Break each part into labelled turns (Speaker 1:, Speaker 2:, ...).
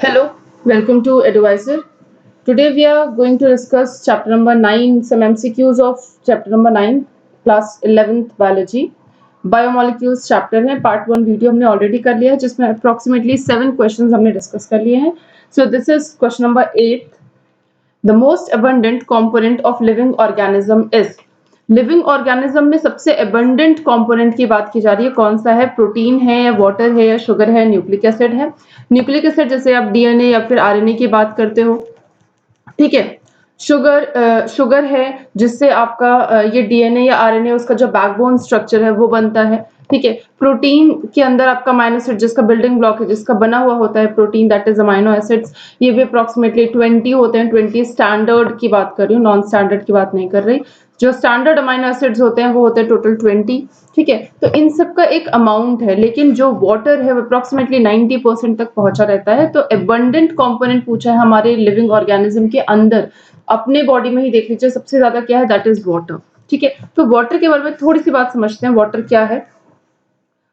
Speaker 1: Hello, welcome to Advisor. Today we are going to discuss chapter number 9, some MCQs of chapter number 9 class 11th biology. Biomolecules chapter है, part 1 video हमने already कर लिया है जिसमें approximately 7 questions हमने discuss कर लिए हैं. So this is question number 8. The most abundant component of living organism is. Living organism में सबसे अबंडेंट कंपोनेंट की बात की जा रही है, कौन सा है? प्रोटीन है या वाटर है या शुगर है, न्यूक्लिक एसिड है. न्यूक्लिक एसिड जैसे आप डीएनए या फिर आरएनए की बात करते हो, ठीक है. शुगर है जिससे आपका ये डीएनए या आरएनए उसका जो बैकबोन स्ट्रक्चर है वो बनता है, ठीक है. प्रोटीन के अंदर आपका अमीनो एसिड जिसका बिल्डिंग ब्लॉक है, जिसका बना हुआ होता है protein, that is amino acids. ये भी अप्रोक्सीमेटली 20 होते हैं. 20 स्टैंडर्ड की बात कर रही हूँ, नॉन स्टैंडर्ड की बात नहीं कर रही. जो स्टैंडर्ड अमीनो एसिड्स होते हैं वो होते हैं टोटल 20, ठीक है. तो इन सब का एक अमाउंट है, लेकिन जो वाटर है वो अप्रोक्सीमेटली 90% तक पहुंचा रहता है. तो एबंडेंट कंपोनेंट पूछा है हमारे लिविंग ऑर्गेनिज्म के अंदर, अपने बॉडी में ही देख लीजिए सबसे ज्यादा क्या है, दैट इज वाटर, ठीक है. तो वाटर के बारे में थोड़ी सी बात समझते हैं. वाटर क्या है?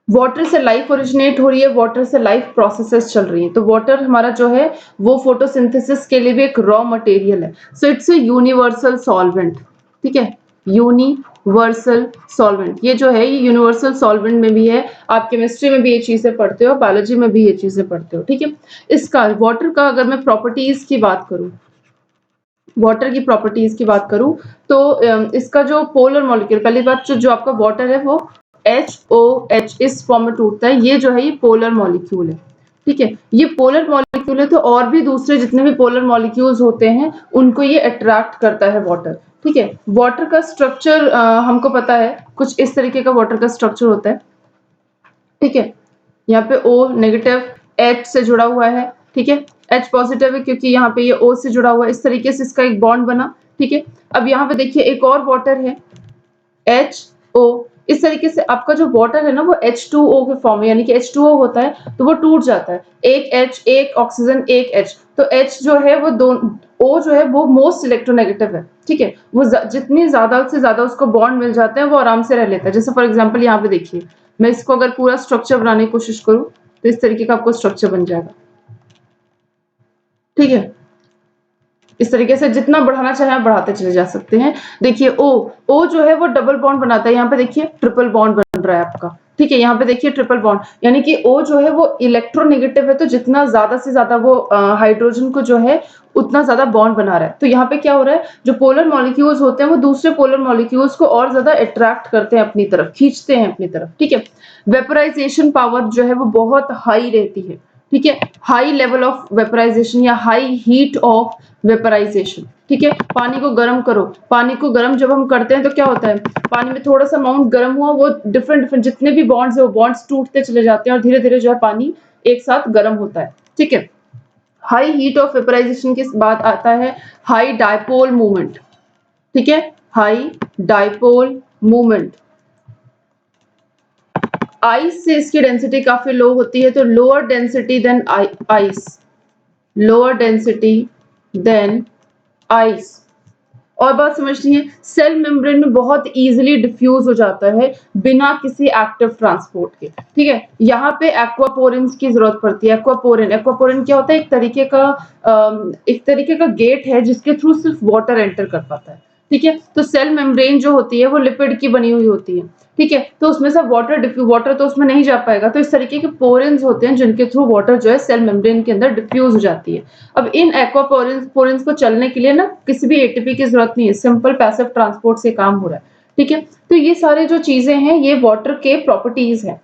Speaker 1: वाटर से लाइफ ओरिजिनेट हो रही है, वाटर से लाइफ प्रोसेसेस चल रही है. तो वाटर हमारा जो है वो फोटोसिंथेसिस के लिए भी एक रॉ मटेरियल है. So it's a universal solvent, ठीक है. यूनिवर्सल सॉल्वेंट ये जो है ये यूनिवर्सल सॉल्वेंट में भी है. आप केमिस्ट्री में भी ये चीजें पढ़ते हो, बायोलॉजी में भी ये चीजें पढ़ते हो, ठीक है. इसका वाटर का अगर मैं प्रॉपर्टीज की बात करूं, वाटर की प्रॉपर्टीज की बात करूं तो इसका जो पोलर मॉलिक्यूल, पहली बात जो आपका वाटर है वो HOH इस फॉर्म में टूटता है. ये जो है ये पोलर मॉलिक्यूल है, ठीक है. ये पोलर मॉलिक्यूल है, तो और भी दूसरे जितने भी पोलर मॉलिक्यूल्स होते हैं उनको ये अट्रैक्ट करता है वाटर, ठीक है. वाटर का स्ट्रक्चर हमको पता है, कुछ इस तरीके का वाटर का स्ट्रक्चर होता है, ठीक है. यहाँ पे O नेगेटिव H से जुड़ा हुआ है, ठीक है. H पॉजिटिव है क्योंकि यहाँ पे ये O से जुड़ा हुआ है, इस तरीके से इसका एक बॉन्ड बना, ठीक है. अब यहाँ पे देखिए एक और वाटर है HO. इस तरीके से आपका जो वाटर है ना वो H2O के फॉर्म में, यानी कि H2O होता है तो वो टूट जाता है. एक H, एक ऑक्सीजन, एक H. तो H जो है वो O जो है वो मोस्ट इलेक्ट्रोनेगेटिव है, ठीक है. वो जितनी ज्यादा से ज्यादा उसको बॉन्ड मिल जाते हैं वो आराम से रह लेता है. जैसे फॉर एग्जाम्पल यहाँ पे देखिए, मैं इसको अगर पूरा स्ट्रक्चर बनाने की कोशिश करूं तो इस तरीके का आपको स्ट्रक्चर बन जाएगा, ठीक है. इस तरीके से जितना बढ़ाना चाहे आप बढ़ाते चले जा सकते हैं. देखिए O जो है वो डबल बॉन्ड बनाता है, यहाँ पे देखिए ट्रिपल बॉन्ड बन रहा है आपका, ठीक है. यहाँ पे देखिए ट्रिपल बॉन्ड, यानी कि O जो है वो इलेक्ट्रोनेगेटिव है, तो जितना ज्यादा से ज्यादा वो हाइड्रोजन को जो है उतना ज्यादा बॉन्ड बना रहा है. तो यहाँ पे क्या हो रहा है, जो पोलर मॉलिक्यूल्स होते हैं वो दूसरे पोलर मॉलिक्यूल्स को और ज्यादा अट्रैक्ट करते हैं अपनी तरफ, खींचते हैं अपनी तरफ, ठीक है. वेपोराइजेशन पावर जो है वो बहुत हाई रहती है, ठीक है. हाई लेवल ऑफ वेपोराइजेशन या हाई हीट ऑफ वेपोराइजेशन, ठीक है. पानी को गर्म करो, पानी को गर्म जब हम करते हैं तो क्या होता है, पानी में थोड़ा सा अमाउंट गर्म हुआ, वो डिफरेंट जितने भी बॉन्ड्स है वो बॉन्ड्स टूटते चले जाते हैं और धीरे धीरे जो है पानी एक साथ गर्म होता है, ठीक है. हाई हीट ऑफ वेपोराइजेशन के बाद आता है हाई डायपोल मूवमेंट, ठीक है. High dipole movement. आइस से इसकी डेंसिटी काफी लो होती है, तो lower density than ice, lower density than ice. और बात समझनी है, सेल मेम्ब्रेन में बहुत इजीली डिफ्यूज हो जाता है बिना किसी एक्टिव ट्रांसपोर्ट के, ठीक है. यहाँ पे एक्वापोरिन्स की जरूरत पड़ती है. एक्वापोरिन क्या होता है, एक तरीके का गेट है जिसके थ्रू सिर्फ वाटर एंटर कर पाता है, ठीक है. तो सेल मेम्ब्रेन जो होती है वो लिपिड की बनी हुई होती है, ठीक है. तो उसमें से वाटर तो उसमें नहीं जा पाएगा, तो इस तरीके के पोरिन्स होते हैं जिनके थ्रू वाटर जो है सेल मेम्ब्रेन के अंदर डिफ्यूज हो जाती है. अब इन एक्वापोरिन्स को चलने के लिए ना किसी भी एटीपी की जरूरत नहीं है, सिंपल पैसिव ट्रांसपोर्ट से काम हो रहा है, ठीक है. तो ये सारे जो चीजें हैं ये वाटर के प्रॉपर्टीज हैं,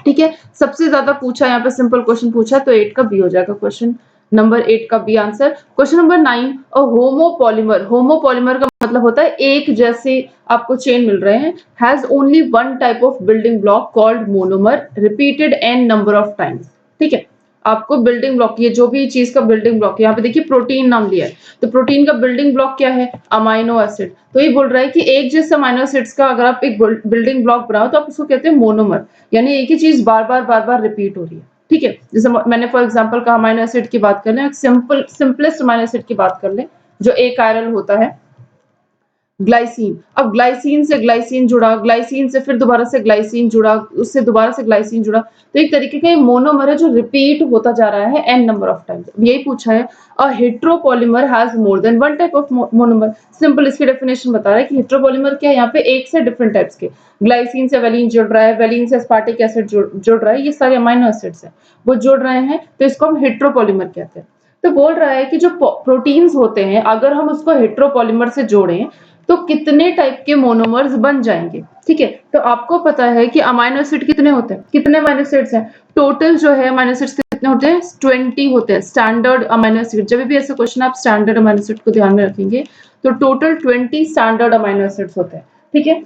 Speaker 1: ठीक है. सबसे ज्यादा पूछा यहाँ पे सिंपल क्वेश्चन पूछा तो 8 का बी हो जाएगा. क्वेश्चन नंबर 8 का बी आंसर. क्वेश्चन नंबर 9, अ होमोपॉलीमर. होमोपॉलीमर का मतलब होता है एक जैसे आपको चेन मिल रहे हैं. Has only one type of building block called monomer repeated n number of times, ठीक है. आपको बिल्डिंग ब्लॉक, ये जो भी चीज का बिल्डिंग ब्लॉक, यहाँ पे देखिए प्रोटीन नाम लिया है, तो प्रोटीन का बिल्डिंग ब्लॉक क्या है, अमाइनो एसिड. तो ये बोल रहा है कि एक जैसे अमाइनो एसिड्स का अगर आप एक बिल्डिंग ब्लॉक बनाओ तो आप उसको कहते हैं मोनोमर, यानी एक ही चीज बार बार रिपीट हो रही है, ठीक है. जैसे मैंने फॉर एग्जांपल कहा अमाइनो एसिड की बात कर लें, सिंपलेस्ट अमाइनो एसिड की बात कर लें जो एक आयरल होता है, ग्लाइसिन, अब ग्लाइसिन से ग्लाइसिन जुड़ा, ग्लाइसिन से फिर दोबारा से ग्लाइसिन जुड़ा, उससे दोबारा से ग्लाइसिन जुड़ा, तो एक तरीके का ये मोनोमर है जो रिपीट होता जा रहा है एन नंबर ऑफ टाइम्स। यही पूछा है, a heteropolymer has more than one type of monomer. Simple इसकी डेफिनेशन बता रहा है कि हेट्रोपॉलीमर क्या है, यहाँ पे एक से डिफरेंट टाइप्स के, ग्लाइसिन से वेलिन जुड़ रहा है, वेलिन से एस्पार्टिक एसिड जुड़ रहा है, ये सारे अमाइनो एसिड्स हैं वो जुड़ रहे हैं, तो इसको हम हेट्रोपॉलीमर कहते हैं। तो बोल रहा है कि जो प्रोटीन्स होते हैं अगर हम उसको हेट्रोपॉलीमर से जोड़ें तो कितने टाइप के मोनोमर्स बन जाएंगे। ठीक है, तो आपको पता है कि अमाइनो एसिड कितने होते हैं, कितने अमाइनो एसिड्स हैं, टोटल जो है अमाइनो एसिड्स कितने होते हैं, 20 होते हैं स्टैंडर्ड अमाइनो एसिड। जब भी ऐसा क्वेश्चन आप स्टैंडर्ड अमाइनो एसिड को ध्यान में रखेंगे तो टोटल 20 स्टैंडर्ड अमाइनो एसिड्स होते हैं। ठीक है,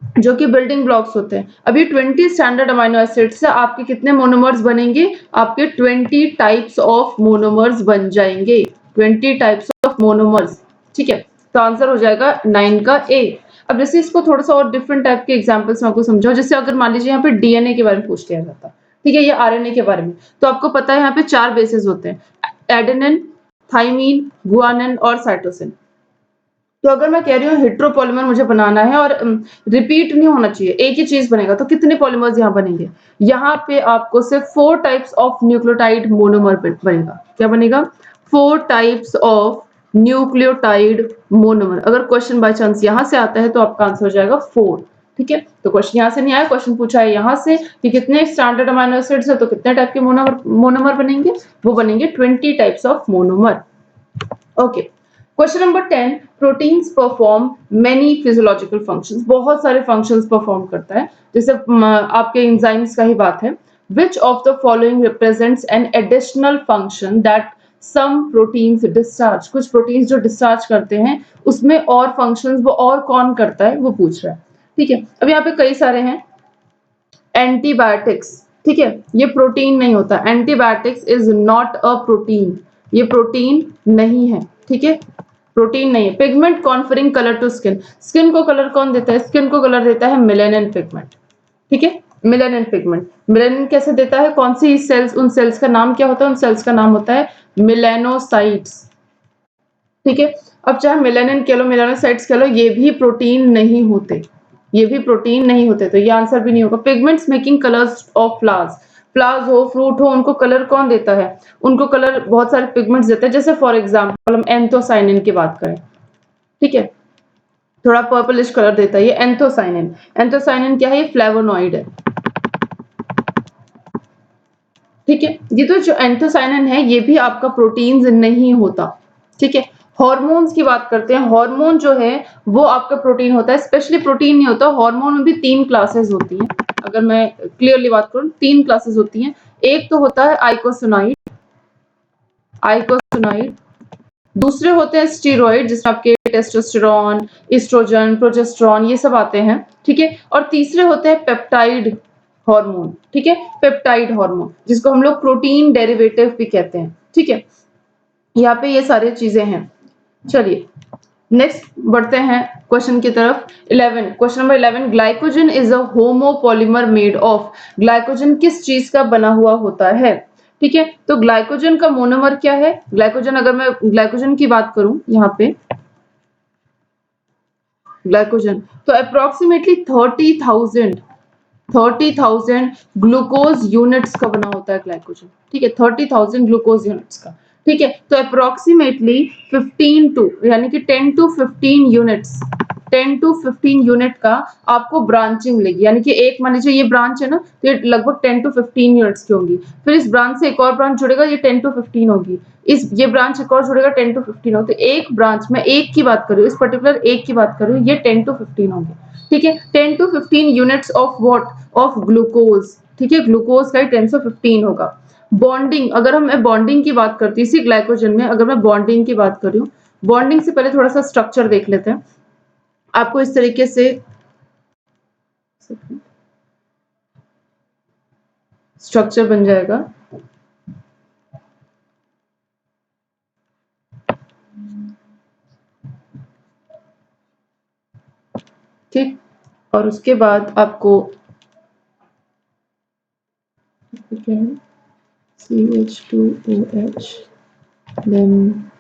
Speaker 1: जो कि बिल्डिंग ब्लॉक्स होते हैं। अब ये 20 स्टैंडर्ड अमाइनो एसिड से आपके कितने मोनोमर्स बनेंगे, आपके 20 टाइप्स ऑफ मोनोमर्स बन जाएंगे, 20 टाइप्स ऑफ मोनोमर्स। ठीक है, तो आंसर हो जाएगा 9 का ए। अब जैसे इसको थोड़ा सा और डिफरेंट टाइप के एग्जांपल्स में आपको समझाओ, जैसे अगर मान लीजिए यहाँ पे डीएनए के बारे में पूछ लिया जाता, ठीक है, या आरएनए के बारे में, तो आपको पता है यहाँ पे 4 बेसेस होते हैं, एडेनिन, थाइमीन, गुआनिन और साइटोसिन। तो अगर मैं कह रही हूँ हेट्रोपॉलीमर मुझे बनाना है और रिपीट नहीं होना चाहिए, एक ही चीज बनेगा, तो कितने पॉलीमर्स यहाँ बनेंगे, यहाँ पे आपको सिर्फ 4 टाइप्स ऑफ न्यूक्लियोटाइड मोनोमर बनेगा। क्या बनेगा, 4 टाइप्स ऑफ न्यूक्लियोटाइड मोनोमर। अगर क्वेश्चन बाय चांस यहाँ से आता है तो आपका आंसर हो जाएगा 4। ठीक है, तो क्वेश्चन यहाँ से नहीं आया, क्वेश्चन पूछा है यहाँ से कि कितने स्टैंडर्ड अमाइनो एसिड्स है, तो कितने टाइप के मोनोमर बनेंगे, वो बनेंगे 20 types of monomer. Okay, question number 10, proteins perform many physiological functions, बहुत सारे फंक्शंस परफॉर्म करता है, जैसे आपके एंजाइम्स का ही बात है। Which of the following represents an additional function that some proteins discharge, कुछ प्रोटीन्स जो डिस्चार्ज करते हैं उसमें और फंक्शंस वो और कौन करता है वो पूछ रहा है। ठीक है, अब यहाँ पे कई सारे हैं। एंटीबायोटिक्स, ठीक है, ये प्रोटीन नहीं होता, antibiotics is not a protein, ये प्रोटीन नहीं है। ठीक है, प्रोटीन नहीं है। Pigment conferring colour to skin, skin को कलर कौन देता है, स्किन को कलर देता है मेलानिन पिगमेंट। ठीक है, मेलानिन पिगमेंट, मेलानिन कैसे देता है, कौन सी सेल्स, उन सेल्स का नाम क्या होता है, उन सेल्स का नाम होता है मेलानोसाइट्स। ठीक है, अब चाहे मेलानिन कह लो, मेलानोसाइट्स कह लो, ये भी प्रोटीन नहीं होते, ये भी प्रोटीन नहीं होते, तो ये आंसर भी नहीं होगा। Pigments making colours of flowers, flowers हो, फ्रूट हो, उनको कलर कौन देता है, उनको कलर बहुत सारे पिगमेंट्स देते हैं, जैसे फॉर एग्जांपल हम एंथोसाइनिन की बात करें। ठीक है, थोड़ा पर्पलिश कलर देता है ये एंथोसाइनिन। एंथोसाइनिन क्या है, ये फ्लेवोनॉइड है। ठीक है, ये तो जो एंथोसाइनिन है ये भी आपका प्रोटीन्स नहीं होता। ठीक है, हॉर्मोन्स की बात करते हैं, हार्मोन जो है वो आपका प्रोटीन होता है, स्पेशली प्रोटीन नहीं होता। हार्मोन में भी 3 क्लासेस होती हैं, अगर मैं क्लियरली बात करूं 3 क्लासेस होती हैं। एक तो होता है आइकोसिनाइड, आइकोसिनाइड, दूसरे होते हैं स्टीरॉइड जिसमें आपके टेस्टोस्टेरोन, एस्ट्रोजन, प्रोजेस्टेरोन ये सब आते हैं। ठीक है, और तीसरे होते हैं पेप्टाइड हार्मोन। ठीक है, पेप्टाइड हार्मोन जिसको हम लोग प्रोटीन डेरिवेटिव भी कहते हैं। ठीक है, यहाँ पे ये सारी चीजें हैं। चलिए नेक्स्ट बढ़ते हैं क्वेश्चन की तरफ। 11, question number 11, glycogen is a homopolymer made of, glycogen किस चीज का बना हुआ होता है। ठीक है, तो ग्लाइकोजन का मोनोमर क्या है, ग्लाइकोजन, अगर मैं ग्लाइकोजन की बात करूं यहाँ पे ग्लाइकोजन, तो अप्रोक्सीमेटली 30,000 ग्लूकोज यूनिट्स का बना होता है ग्लाइकोजन। ठीक है, 30,000 ग्लूकोज यूनिट्स का। ठीक है, तो अप्रोक्सीमेटली 15 टू यानी कि 10 टू 15 यूनिट्स, 10 टू 15 यूनिट का आपको ब्रांचिंग मिलेगी, यानी कि एक मान लीजिए ये ब्रांच है ना, तो ये लगभग 10 टू 15 यूनिट्स की होंगी, फिर इस ब्रांच से एक और ब्रांच जुड़ेगा, ये 10 टू 15 होगी, इस ये ब्रांच एक और जुड़ेगा 10 टू 15 होगी, तो एक ब्रांच में एक की बात कर रही हूँ, इस पर्टिकुलर एक की बात कर रही हूँ, ये 10 टू 15 होंगे। ठीक है, 10 to 15 units of what, of glucose. ठीक है, ग्लूकोज का ही 10 से 15 होगा। बॉन्डिंग, अगर हम बॉन्डिंग की बात करती हूँ इसी ग्लाइकोजन में, अगर मैं बॉन्डिंग की बात कर रही हूँ, बॉन्डिंग से पहले थोड़ा सा स्ट्रक्चर देख लेते हैं। आपको इस तरीके से स्ट्रक्चर बन जाएगा। ठीक, और उसके बाद आपको CH2OH, देन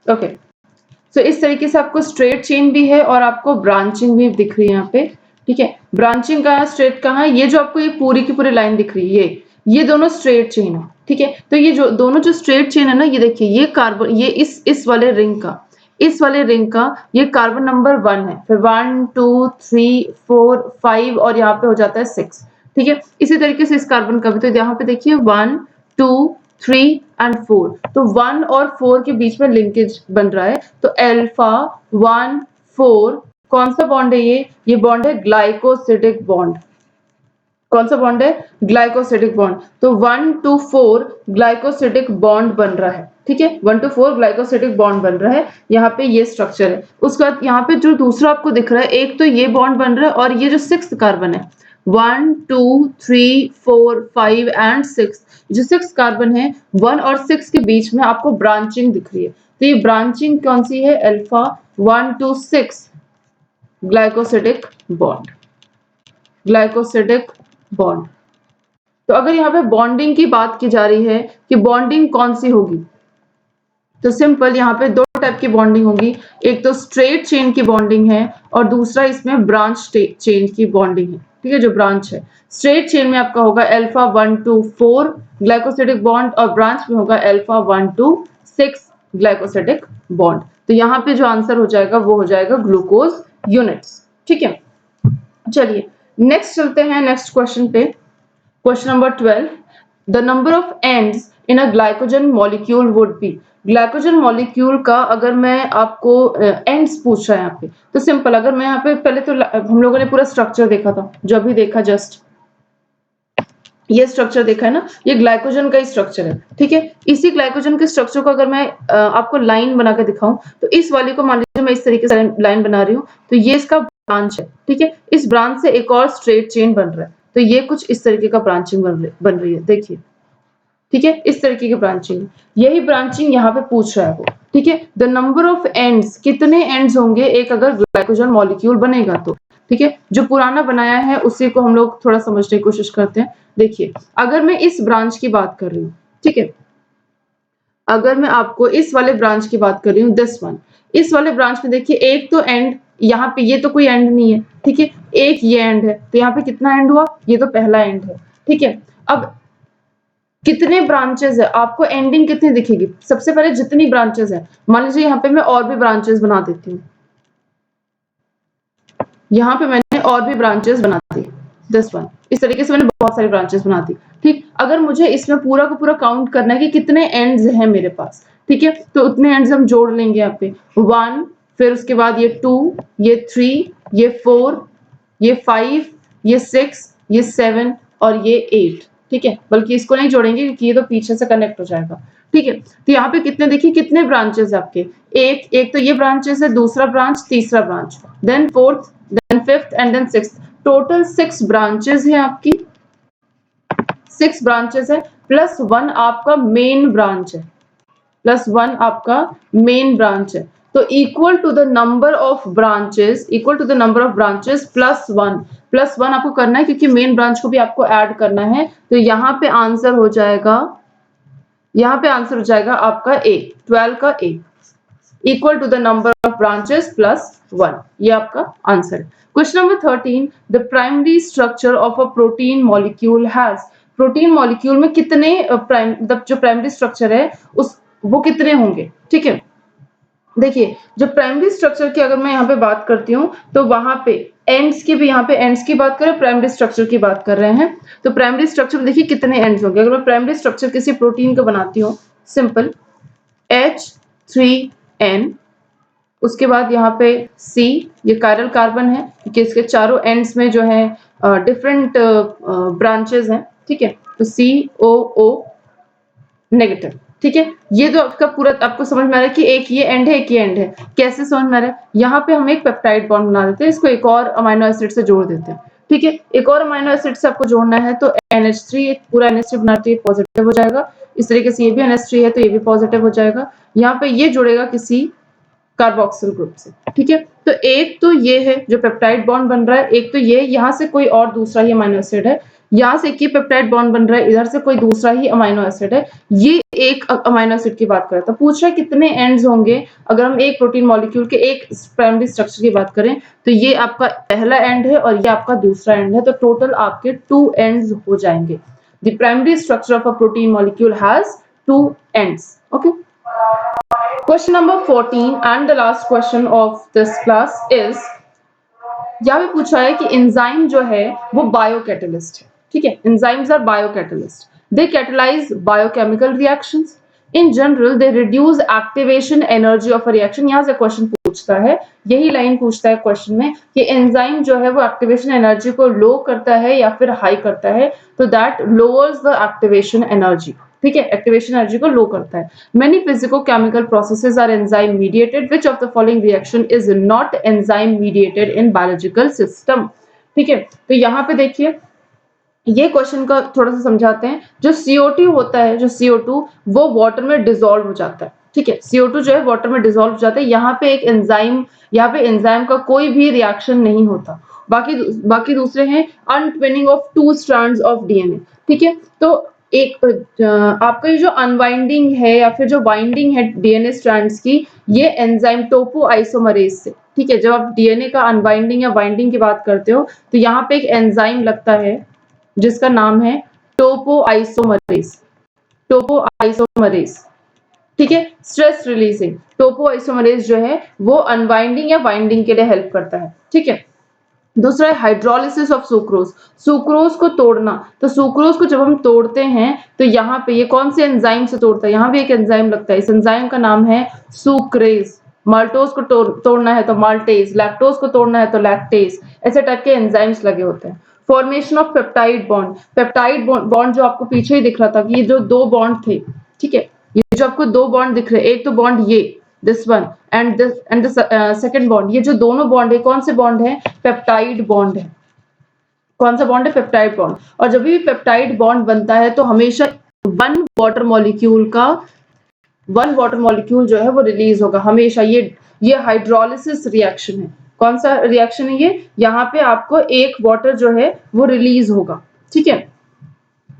Speaker 1: ओके, सो इस तरीके से आपको स्ट्रेट चेन भी है और आपको ब्रांचिंग भी दिख रही है यहाँ पे, ठीक है। ब्रांचिंग कहाँ है, स्ट्रेट कहाँ है, ये जो आपको ये पूरी की पूरी लाइन दिख रही है ये दोनों स्ट्रेट चेन है, ठीक है। तो ये जो दोनों जो स्ट्रेट चेन है ना, ये देखिए ये कार्बन, ये इस वाले रिंग का ये कार्बन नंबर 1 है, फिर 1 2 3 4 5 और यहाँ पे हो जाता है 6, ठीक है। इसी तरीके से इस कार्बन का भी, तो यहाँ पे देखिए 1 2 3 एंड 4, तो 1 और 4 के बीच में लिंकेज बन रहा है, तो अल्फा 1 4 कौन सा बॉन्ड है, ये बॉन्ड है ग्लाइकोसिडिक बॉन्ड। कौन सा बॉन्ड है, ग्लाइकोसिडिक बॉन्ड। तो 1 to 4 ग्लाइकोसिडिक बॉन्ड बन रहा है, ठीक है, 1 to 4 ग्लाइकोसिडिक बॉन्ड बन रहा है, यहाँ पे ये स्ट्रक्चर है। उसके बाद यहाँ पे जो दूसरा आपको दिख रहा है, एक तो ये बॉन्ड बन रहा है और ये जो 6th कार्बन है 1 2 3 4 5 एंड 6, जो 6 कार्बन है 1 और 6 के बीच में आपको ब्रांचिंग दिख रही है, तो ये ब्रांचिंग कौन सी है, alpha 1 to 6 glycosidic bond, glycosidic bond. तो अगर यहाँ पे बॉन्डिंग की बात की जा रही है कि बॉन्डिंग कौन सी होगी, तो सिंपल यहाँ पे दो टाइप की बॉन्डिंग होगी, एक तो स्ट्रेट चेन की बॉन्डिंग है और दूसरा इसमें ब्रांच चेन की बॉन्डिंग है, ठीक है। जो ब्रांच है स्ट्रेट चेन में आपका होगा अल्फा 1 to 4 ग्लाइकोसिडिक बॉन्ड और ब्रांच में होगा अल्फा 1 to 6 ग्लाइकोसिडिक बॉन्ड। तो यहाँ पे जो आंसर हो जाएगा वो हो जाएगा ग्लूकोज यूनिट्स, ठीक है। चलिए नेक्स्ट चलते हैं, नेक्स्ट क्वेश्चन पे। Question number 12, the number of ends in a glycogen molecule would be. Glycogen molecule का अगर मैं आपको एंड्स पूछ रहा है यहाँ पे, तो सिंपल, अगर मैं यहाँ पे पहले तो हम लोगों ने पूरा स्ट्रक्चर देखा था, जो अभी देखा जस्ट ये स्ट्रक्चर देखा है ना, ये ग्लाइकोजन का ही स्ट्रक्चर है, ठीक है। इसी ग्लाइकोजन के स्ट्रक्चर को अगर मैं आपको लाइन बना के दिखाऊं, तो इस वाली को मान लीजिए मैं इस तरीके से लाइन बना रही हूँ, तो ये इसका ब्रांच है, ठीक है। इस ब्रांच से एक और स्ट्रेट चेन बन रहा है, तो ये कुछ इस तरीके का ब्रांचिंग बन रही है, देखिए, ठीक है, इस तरीके की ब्रांचिंग, यही ब्रांचिंग यहाँ पे पूछ रहा है वो, ठीक है। द नंबर ऑफ एंड्स, कितने एंड्स होंगे एक अगर ग्लाइकोजन मॉलिक्यूल बनेगा तो, ठीक है। जो पुराना बनाया है उसी को हम लोग थोड़ा समझने की कोशिश करते हैं। देखिए अगर मैं इस ब्रांच की बात कर रही हूँ, ठीक है, अगर मैं आपको इस वाले ब्रांच की बात कर रही हूँ, दिस वन, इस वाले ब्रांच में देखिए एक तो एंड यहाँ पे, ये तो कोई एंड नहीं है, ठीक है, एक ये एंड है, तो यहाँ पे कितना एंड हुआ, ये तो पहला एंड है, ठीक है। अब कितने ब्रांचेस है, आपको एंडिंग कितनी दिखेगी, सबसे पहले जितनी ब्रांचेस है, मान लीजिए यहाँ पे मैं और भी ब्रांचेस बना देती हूँ, यहाँ पे मैंने और भी ब्रांचेस बना दी, दिस वन, इस तरीके से मैंने बहुत सारी ब्रांचेस बना दी, ठीक। अगर मुझे इसमें पूरा का पूरा काउंट करना है कि कितने एंड्स हैं मेरे पास, ठीक है, तो उतने एंड्स हम जोड़ लेंगे यहाँ पे 1, फिर उसके बाद ये 2, ये 3, ये 4, ये 5, ये 6, ये 7 और ये 8, ठीक है, बल्कि इसको नहीं जोड़ेंगे क्योंकि ये तो पीछे से कनेक्ट हो जाएगा, ठीक है। तो यहाँ पे कितने, देखिए कितने ब्रांचेस है आपके, एक तो ये ब्रांचेस है, दूसरा ब्रांच, तीसरा branch, then fourth, then fifth and then sixth, total 6 branches है आपकी, 6 ब्रांचेस है, प्लस 1 आपका मेन ब्रांच है, प्लस 1 आपका मेन ब्रांच है, तो equal to the number of branches, equal to the number of branches plus one आपको करना है क्योंकि मेन ब्रांच को भी आपको ऐड करना है, तो यहाँ पे आंसर हो जाएगा, यहाँ पे आंसर हो जाएगा आपका ए, 12 का A, equal to the number of branches plus 1, ये आपका आंसर है। Question number 13, the primary structure of a protein molecule has, protein molecule में कितने मतलब जो प्राइमरी स्ट्रक्चर है उस वो कितने होंगे, ठीक है। देखिए जो प्राइमरी स्ट्रक्चर की अगर मैं यहाँ पे बात करती हूँ, तो वहां पे एंड्स की भी, यहाँ पे एंड्स की बात करें, प्राइमरी स्ट्रक्चर की बात कर रहे हैं, तो प्राइमरी स्ट्रक्चर में देखिए कितने एंड्स होंगे। अगर मैं प्राइमरी स्ट्रक्चर किसी प्रोटीन का बनाती हूँ, सिंपल H3N, उसके बाद यहाँ पे C, ये कायरल कार्बन है क्योंकि इसके चारों एंड्स में जो है डिफरेंट ब्रांचेस हैं, ठीक है, तो COO नेगेटिव, ठीक है। ये तो आपका पूरा आपको समझ में आ रहा है कि एक ये एंड है, एक ये एंड है, कैसे समझ में आ रहा है, यहाँ पे हम एक पेप्टाइड बॉन्ड बना देते हैं, इसको एक और अमीनो एसिड से जोड़ देते हैं, ठीक है। एक और अमीनो एसिड से आपको जोड़ना है तो NH3, पूरा NH3 बनाते हैं, पॉजिटिव हो जाएगा, इस तरीके से ये भी NH3 है तो ये भी पॉजिटिव हो जाएगा, यहाँ पे ये जुड़ेगा किसी कार्बोक्सिल ग्रुप से, ठीक है। तो एक तो ये है जो पेप्टाइड बॉन्ड बन रहा है, एक तो ये यहाँ से कोई और दूसरा ही अमीनो एसिड है, यहाँ से एक ही पेप्टाइड बॉन्ड बन रहा है, इधर से कोई दूसरा ही अमाइनो एसिड है, ये एक अमाइनो एसिड की बात करें तो पूछ रहा है कितने एंड्स होंगे अगर हम एक प्रोटीन मॉलिक्यूल के एक प्राइमरी स्ट्रक्चर की बात करें, तो ये आपका पहला एंड है और ये आपका दूसरा एंड है, तो टोटल आपके 2 एंड्स हो जाएंगे। The primary structure of a protein molecule has 2 ends. Okay, question number 14 and the last question of this class is, यहाँ पे पूछा है कि एंजाइम जो है वो बायोकैटलिस्ट है, ठीक है। Enzymes are biocatalyst, they catalyse biochemical reactions, in general they reduce activation energy of a reaction. यहाँ से क्वेश्चन पूछता है, यही लाइन पूछता है क्वेश्चन में कि एंजाइम जो है वो एक्टिवेशन एनर्जी को लो करता है या फिर हाई करता है, तो that lowers the activation energy, ठीक है, एक्टिवेशन एनर्जी को लो करता है। Many physicochemical processes are enzyme mediated, which of the following reaction is not enzyme mediated in biological system, ठीक है। तो यहाँ पे देखिए, ये क्वेश्चन का थोड़ा सा समझाते हैं। जो CO2 होता है, जो CO2 वो वाटर में डिसॉल्व हो जाता है, ठीक है। CO2 जो है वाटर में डिसॉल्व हो जाता है। यहाँ पे एक एंजाइम, यहाँ पे एंजाइम का कोई भी रिएक्शन नहीं होता। बाकी दूसरे हैं अनट्विनिंग ऑफ 2 स्ट्रैंड्स ऑफ DNA, ठीक है। तो एक आपका ये जो अनवाइंडिंग है या फिर जो बाइंडिंग है DNA स्ट्रैंड्स की, ये एंजाइम टोपोआइसोमरेज से, ठीक है। जब आप DNA का अनबाइंडिंग या बाइंडिंग की बात करते हो तो यहाँ पे एक एंजाइम लगता है जिसका नाम है टोपोआइसोमरेज, टोपोआइसोमरेज, ठीक है। स्ट्रेस रिलीजिंग टोपोआइसोमरेज जो है वो अनबाइंडिंग या बाइंडिंग के लिए हेल्प करता है, ठीक है। दूसरा है हाइड्रोलिसिस ऑफ सुक्रोज, सुक्रोज को तोड़ना। तो सुक्रोज को जब हम तोड़ते हैं तो यहाँ पे ये कौन से एंजाइम से तोड़ता है, यहाँ भी एक एंजाइम लगता है, इस एंजाइम का नाम है सुक्रेज। माल्टोज को तोड़ना है तो माल्टेज, लैक्टोज को तोड़ना है तो लैक्टेज, ऐसे टाइप के एंजाइम्स लगे होते हैं। Formation of peptide bond, peptide bond जो आपको पीछे ही दिख रहा था कि ये जो 2 बॉन्ड थे, ठीक है, ये जो आपको 2 बॉन्ड दिख रहे हैं, एक तो बॉन्ड ये this one and the second bond, ये जो दोनों बॉन्ड है कौन से बॉन्ड है, पेप्टाइड बॉन्ड है। कौन सा बॉन्ड है, पेप्टाइड बॉन्ड। और जब भी पेप्टाइड बॉन्ड बनता है तो हमेशा वन वाटर मॉलिक्यूल जो है वो रिलीज होगा हमेशा। ये हाइड्रोलिसिस रिएक्शन है। कौन सा रिएक्शन है ये, यहाँ पे आपको एक वाटर जो है वो रिलीज होगा, ठीक है,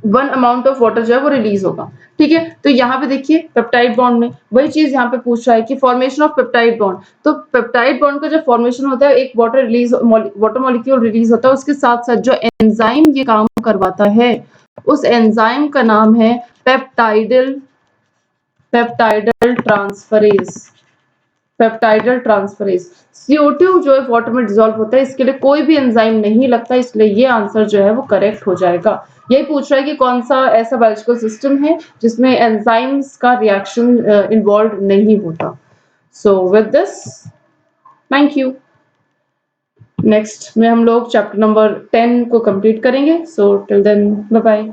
Speaker 1: वन अमाउंट ऑफ वाटर जो है वो रिलीज होगा, ठीक है। तो यहाँ पे देखिए पेप्टाइड बॉन्ड में वही चीज यहाँ पे पूछ रहा है कि फॉर्मेशन ऑफ पेप्टाइड बॉन्ड। तो पेप्टाइड बॉन्ड का जब फॉर्मेशन होता है, एक वाटर मॉलिक्यूल रिलीज होता है, उसके साथ साथ जो एंजाइम ये काम करवाता है उस एंजाइम का नाम है peptidyl transferase, peptidyl transferase. CO2 जो है वाटर में डिसॉल्व होता है, इसके लिए कोई भी एंजाइम नहीं लगता, इसलिए ये आंसर जो है वो करेक्ट हो जाएगा। यही पूछ रहा है कि कौन सा ऐसा बायोलॉजिकल सिस्टम है जिसमें एंजाइम्स का रिएक्शन इन्वॉल्व नहीं होता। So with this, thank you. Next में हम लोग चैप्टर नंबर 10 को कंप्लीट करेंगे। So till then bye bye.